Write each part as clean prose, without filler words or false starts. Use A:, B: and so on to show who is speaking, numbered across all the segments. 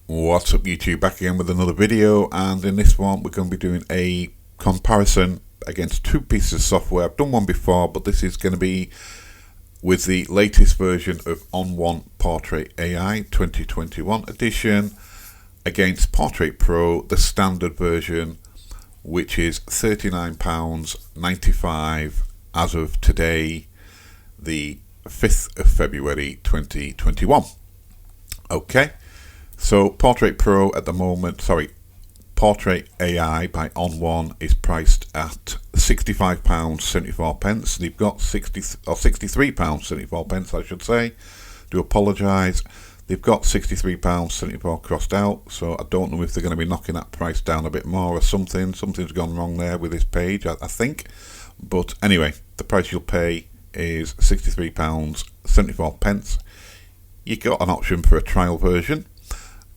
A: What's up YouTube, back again with another video, and in this one we're going to be doing a comparison against two pieces of software. I've done one before, but this is going to be with the latest version of On1 Portrait AI 2021 edition against Portrait Pro, the standard version, which is £39.95 as of today, the 5th of February 2021. Okay. So Portrait Pro at the moment, Portrait AI by On1 is priced at £65.74. They've got £63.74, I should say. Do apologise. They've got £63.74 crossed out, so I don't know if they're going to be knocking that price down a bit more or something. Something's gone wrong there with this page, I think. But anyway, the price you'll pay is £63.74. You've got an option for a trial version,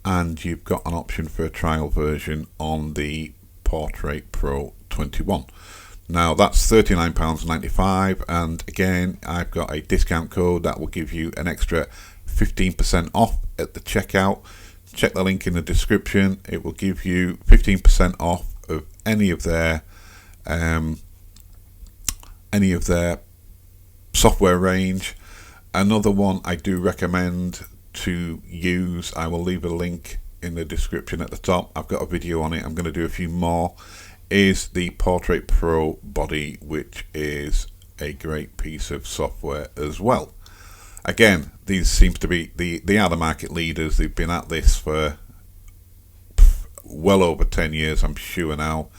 A: and you've got an option for a trial version on the Portrait Pro 21. Now that's £39.95, and again I've got a discount code that will give you an extra 15% off at the checkout. Check the link in the description. It will give you 15% off of any of their software range. Another one I do recommend to use, I will leave a link in the description at the top. I've got a video on it, I'm going to do a few more, is the Portrait Pro body, which is a great piece of software as well. Again, these seems to be they are the market leaders. They've been at this for well over 10 years, I'm sure now,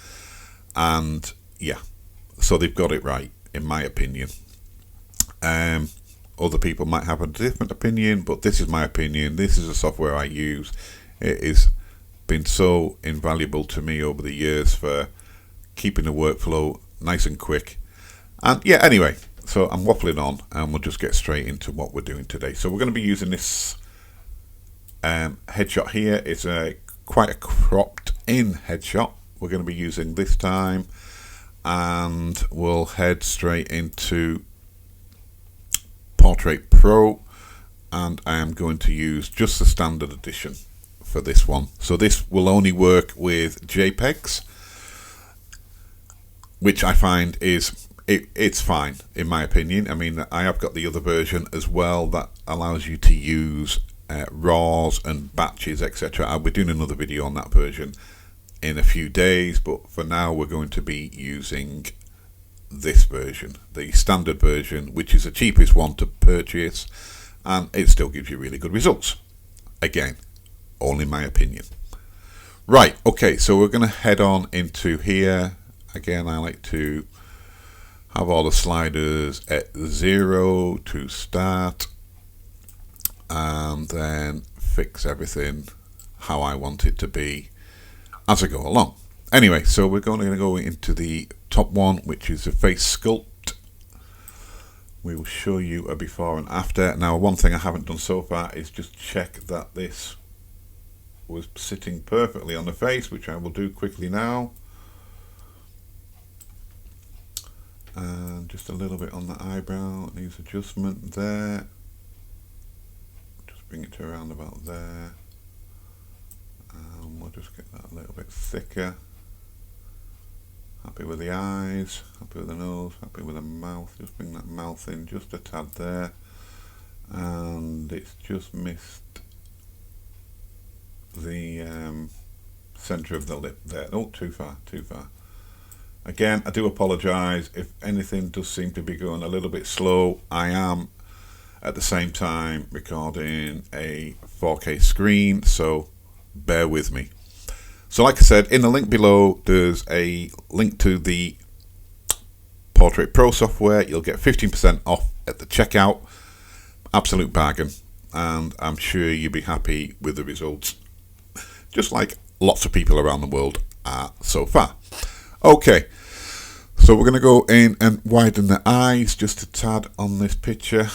A: and yeah, so they've got it right in my opinion. Other people might have a different opinion, but this is my opinion. This is the software I use. It has been so invaluable to me over the years for keeping the workflow nice and quick. And yeah, anyway, so I'm waffling on, and we'll just get straight into what we're doing today. So we're going to be using this headshot here. It's quite a cropped in headshot we're going to be using this time, and we'll head straight into Portrait Pro, and I am going to use just the standard edition for this one. So this will only work with JPEGs, which I find is it's fine in my opinion. I mean, I have got the other version as well that allows you to use RAWs and batches, etc. I'll be doing another video on that version in a few days, but for now we're going to be using this version, the standard version, which is the cheapest one to purchase, and it still gives you really good results. Again, only my opinion. Right, okay, so we're going to head on into here. Again, I like to have all the sliders at 0 to start, and then fix everything how I want it to be as I go along. Anyway, so we're going to go into the top one, which is the face sculpt. We will show you a before and after. Now, one thing I haven't done so far is just check that this was sitting perfectly on the face, which I will do quickly now. And just a little bit on the eyebrow, needs adjustment there. Just bring it to around about there. And we'll just get that a little bit thicker. Happy with the eyes, happy with the nose, happy with the mouth. Just bring that mouth in just a tad there, and it's just missed the centre of the lip there. Oh, too far. Again, I do apologise if anything does seem to be going a little bit slow. I am at the same time recording a 4K screen, so bear with me. So like I said, in the link below there's a link to the Portrait Pro software. You'll get 15% off at the checkout. Absolute bargain, and I'm sure you'll be happy with the results, just like lots of people around the world are so far. Okay, so we're going to go in and widen the eyes just a tad on this picture.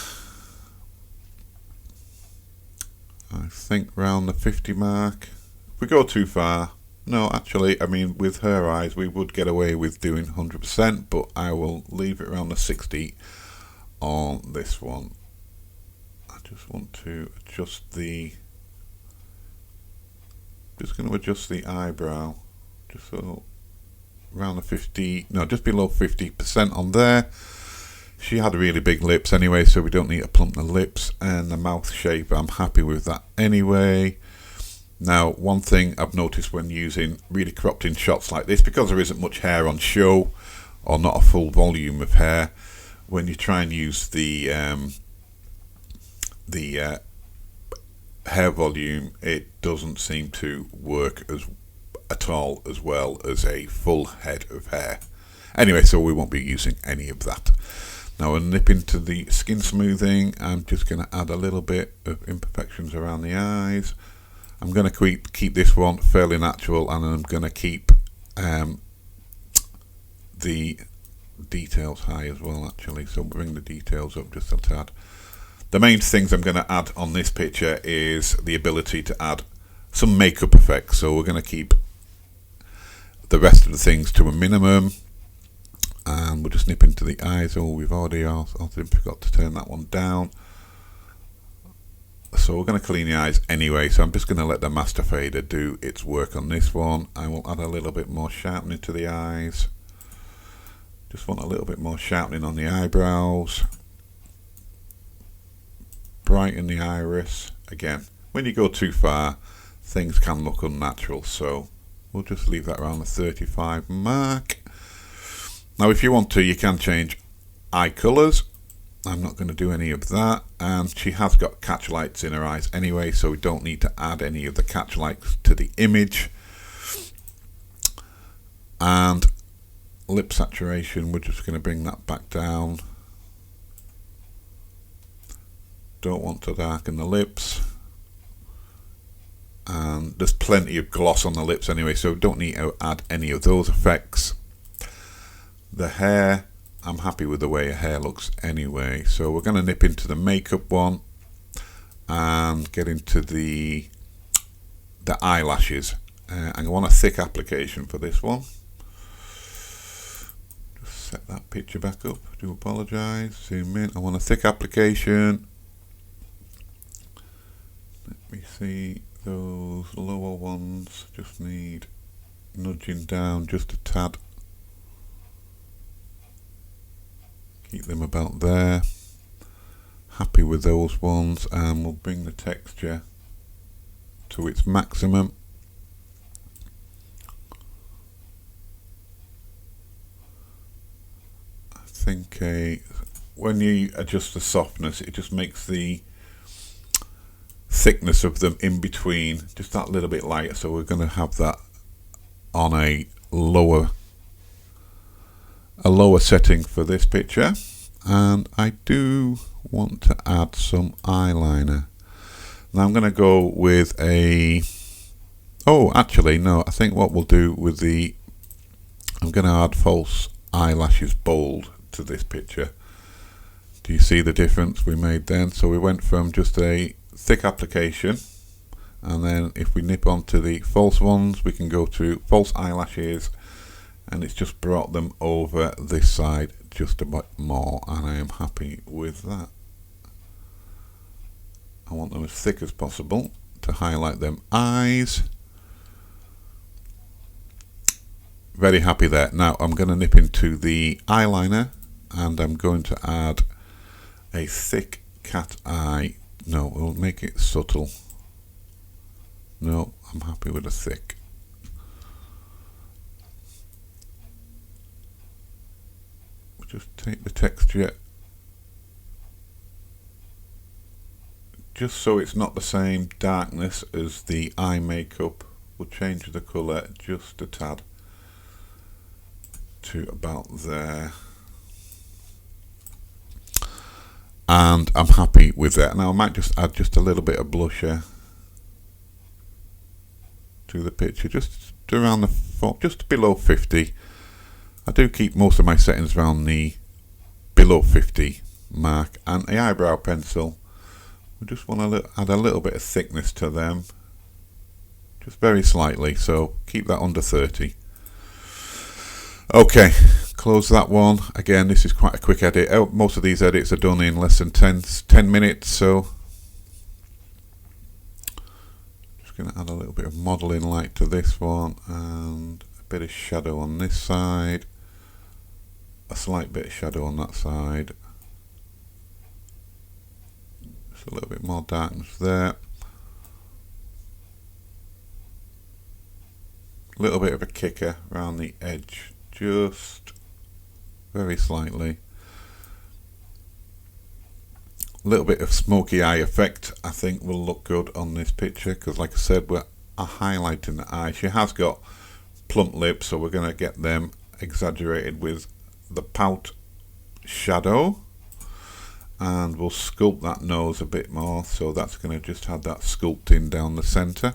A: I think around the 50 mark. If we go too far, no, actually, I mean, with her eyes, we would get away with doing 100%, but I will leave it around the 60 on this one. I just want to adjust the just going to adjust the eyebrow just so around the 50, no, just below 50% on there. She had really big lips anyway, so we don't need to plump the lips. And the mouth shape, I'm happy with that anyway. Now, one thing I've noticed when using really cropped in shots like this, because there isn't much hair on show, or not a full volume of hair, when you try and use the hair volume, it doesn't seem to work at all as well as a full head of hair. Anyway, so we won't be using any of that. Now I'll nip into the skin smoothing. I'm just going to add a little bit of imperfections around the eyes. I'm going to keep this one fairly natural, and I'm going to keep the details high as well, actually. So bring the details up just a tad. The main things I'm going to add on this picture is the ability to add some makeup effects. So we're going to keep the rest of the things to a minimum. And we'll just nip into the eyes. Oh, we've already forgot to turn that one down. So we're going to clean the eyes anyway. So I'm just going to let the master fader do its work on this one. I will add a little bit more sharpening to the eyes. Just want a little bit more sharpening on the eyebrows. Brighten the iris. Again, when you go too far, things can look unnatural. So we'll just leave that around the 35 mark. Now if you want to, you can change eye colours. I'm not going to do any of that, and she has got catch lights in her eyes anyway, so we don't need to add any of the catch lights to the image. And lip saturation, we're just going to bring that back down. Don't want to darken the lips, and there's plenty of gloss on the lips anyway, so don't need to add any of those effects. The hair, I'm happy with the way her hair looks anyway, so we're going to nip into the makeup one and get into the eyelashes. I want a thick application for this one. Just set that picture back up. I do apologise. Zoom in. I want a thick application. Let me see, those lower ones just need nudging down just a tad. Keep them about there. Happy with those ones, and we'll bring the texture to its maximum. I think when you adjust the softness, it just makes the thickness of them in between just that little bit lighter, so we're going to have that on a lower setting for this picture. And I do want to add some eyeliner. Now I'm going to go with I think what we'll do with I'm going to add false eyelashes bold to this picture. Do you see the difference we made then? So we went from just a thick application, and then if we nip onto the false ones, we can go to false eyelashes, and it's just brought them over this side just a bit more, and I am happy with that. I want them as thick as possible to highlight them eyes. Very happy there. Now I'm going to nip into the eyeliner, and I'm going to add a thick cat eye. No, we'll make it subtle. No, I'm happy with a thick. Just take the texture, just so it's not the same darkness as the eye makeup. We'll change the colour just a tad to about there. And I'm happy with that. Now I might just add just a little bit of blusher to the picture, just around just below 50. I do keep most of my settings around the below 50 mark. And the eyebrow pencil, we just want to add a little bit of thickness to them, just very slightly, so keep that under 30. Okay, close that one. Again, this is quite a quick edit. Most of these edits are done in less than 10 minutes, so just going to add a little bit of modelling light to this one and a bit of shadow on this side, a slight bit of shadow on that side, just a little bit more darkness there, a little bit of a kicker around the edge, just very slightly. A little bit of smoky eye effect I think will look good on this picture, because like I said, we're highlighting the eye. She has got plump lips, so we're going to get them exaggerated with the pout shadow, and we'll sculpt that nose a bit more, so that's going to just have that sculpting down the center.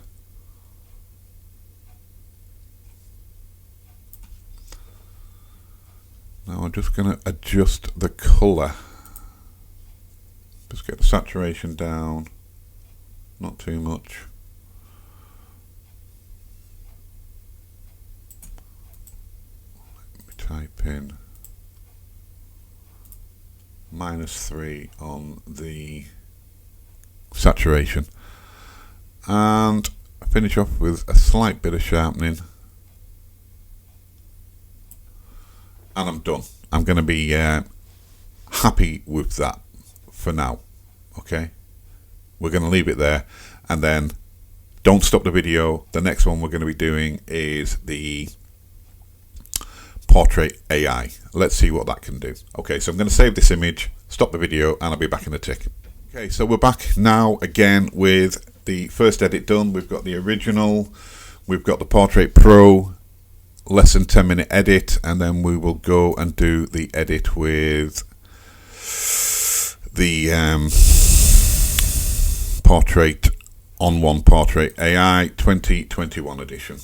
A: Now I'm just going to adjust the color. Just get the saturation down, not too much. Let me type in -3 on the saturation, and finish off with a slight bit of sharpening, and I'm done. I'm going to be happy with that for now. Okay, we're going to leave it there, and then don't stop the video. The next one we're going to be doing is the portrait AI. Let's see what that can do. Okay, so I'm going to save this image, stop the video, and I'll be back in a tick. Okay, so we're back now again with the first edit done. We've got the original, we've got the Portrait Pro, less than 10-minute edit, and then we will go and do the edit with the Portrait On-One Portrait AI 2021 edition.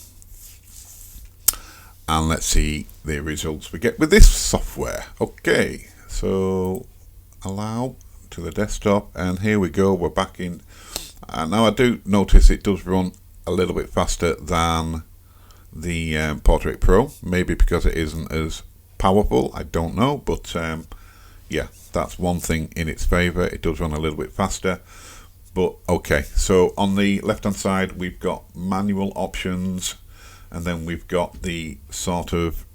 A: And let's see the results we get with this software. Okay, so allow to the desktop, and here we go, we're back in. Now I do notice it does run a little bit faster than the Portrait Pro, maybe because it isn't as powerful, I don't know, but yeah, that's one thing in its favor. It does run a little bit faster. But okay, so on the left hand side we've got manual options, and then we've got the sort of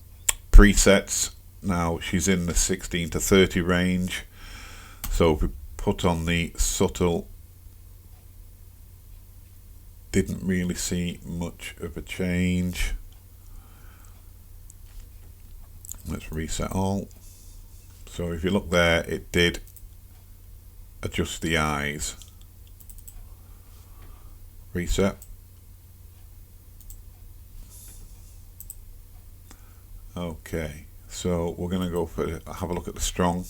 A: presets. Now she's in the 16 to 30 range, so if we put on the subtle, didn't really see much of a change. Let's reset all. So if you look there, it did adjust the eyes. Reset. Okay, so we're going to go for have a look at the strong.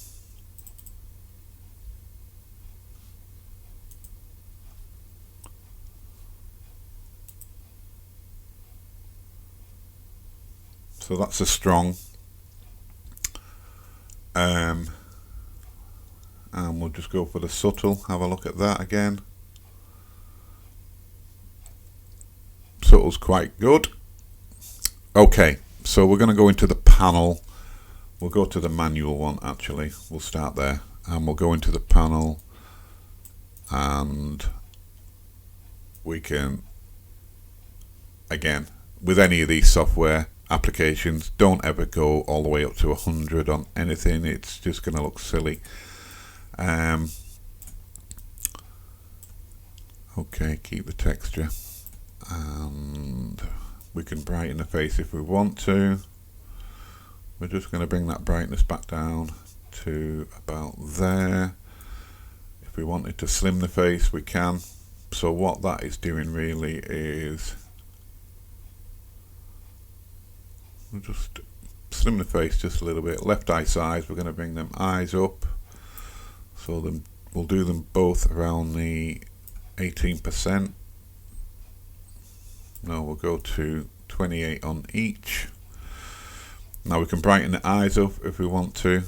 A: So that's a strong. And we'll just go for the subtle, have a look at that again. Subtle's quite good. Okay, so we're going to go into the panel. We'll go to the manual one actually, we'll start there, and we'll go into the panel, and we can, again, with any of these software applications, don't ever go all the way up to 100 on anything, it's just going to look silly. Okay, keep the texture, and we can brighten the face if we want to. We're just going to bring that brightness back down to about there. If we wanted to slim the face, we can. So what that is doing really is we'll just slim the face just a little bit. Left eye size, we're going to bring them eyes up, so we'll do them both around the 18%. No, we'll go to 28 on each. Now we can brighten the eyes up if we want to.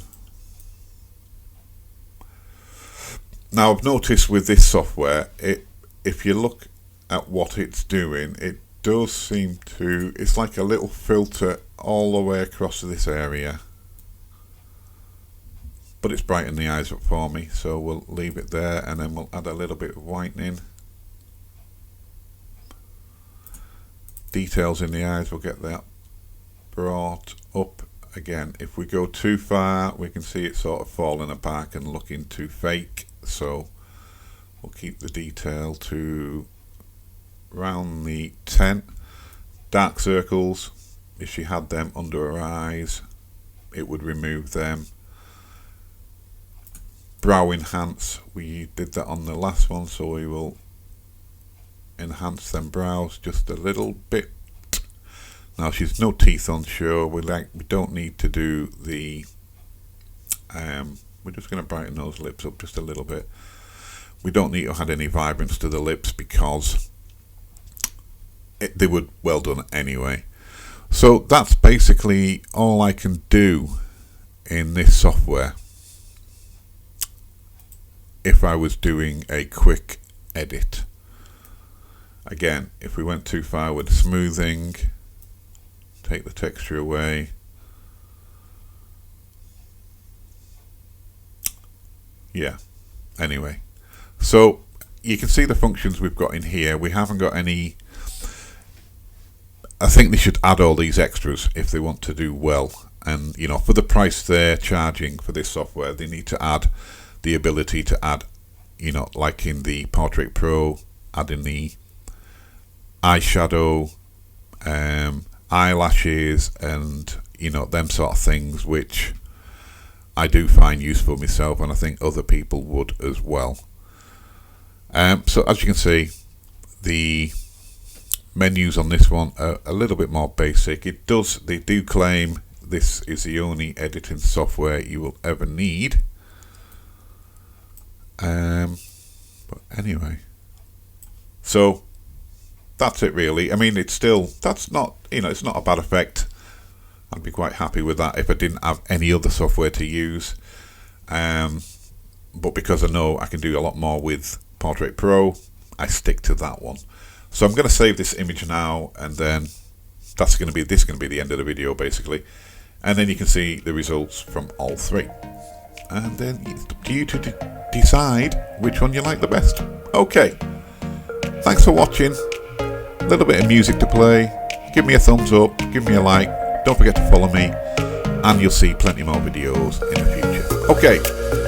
A: Now I've noticed with this software, if you look at what it's doing, it does seem to, it's like a little filter all the way across this area, but it's brightened the eyes up for me, so we'll leave it there, and then we'll add a little bit of whitening. details in the eyes, we'll get that brought up again. If we go too far, we can see it sort of falling apart and looking too fake, so we'll keep the detail to around the 10. Dark circles, if she had them under her eyes, it would remove them. Brow enhance, we did that on the last one, so we will enhance them brows just a little bit. Now she's no teeth on show, we don't need to do the we're just going to brighten those lips up just a little bit. We don't need to add any vibrance to the lips because they were well done anyway. So that's basically all I can do in this software if I was doing a quick edit. Again, if we went too far with smoothing, take the texture away. Yeah, anyway. So you can see the functions we've got in here. We haven't got any. I think they should add all these extras if they want to do well. And you know, for the price they're charging for this software, they need to add the ability to add, you know, like in the Portrait Pro, adding the eyeshadow, eyelashes, and you know, them sort of things, which I do find useful myself, and I think other people would as well. So as you can see, the menus on this one are a little bit more basic. They do claim this is the only editing software you will ever need. But anyway, so that's it really. I mean, it's still, that's not, you know, it's not a bad effect. I'd be quite happy with that if I didn't have any other software to use. But because I know I can do a lot more with Portrait Pro, I stick to that one. So I'm going to save this image now, and then this is going to be the end of the video basically. And then you can see the results from all three. And then it's up to you to decide which one you like the best. Okay, thanks for watching. A little bit of music to play. Give me a thumbs up, give me a like. Don't forget to follow me, and you'll see plenty more videos in the future. Okay.